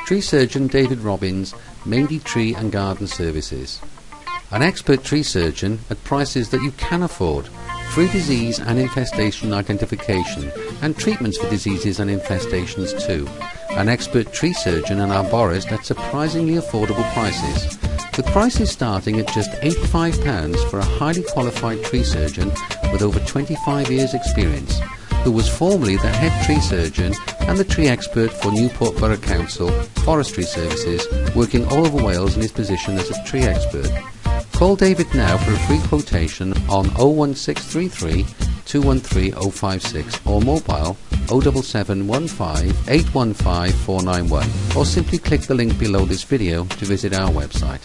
Tree surgeon David Robbins, mainly tree and garden services. An expert tree surgeon at prices that you can afford. Free disease and infestation identification and treatments for diseases and infestations too. An expert tree surgeon and arborist at surprisingly affordable prices, with prices starting at just £85 for a highly qualified tree surgeon with over 25 years experience, who was formerly the head tree surgeon and the tree expert for Newport Borough Council Forestry Services, working all over Wales in his position as a tree expert. Call David now for a free quotation on 01633 213 056 or mobile 07715 815 491, or simply click the link below this video to visit our website.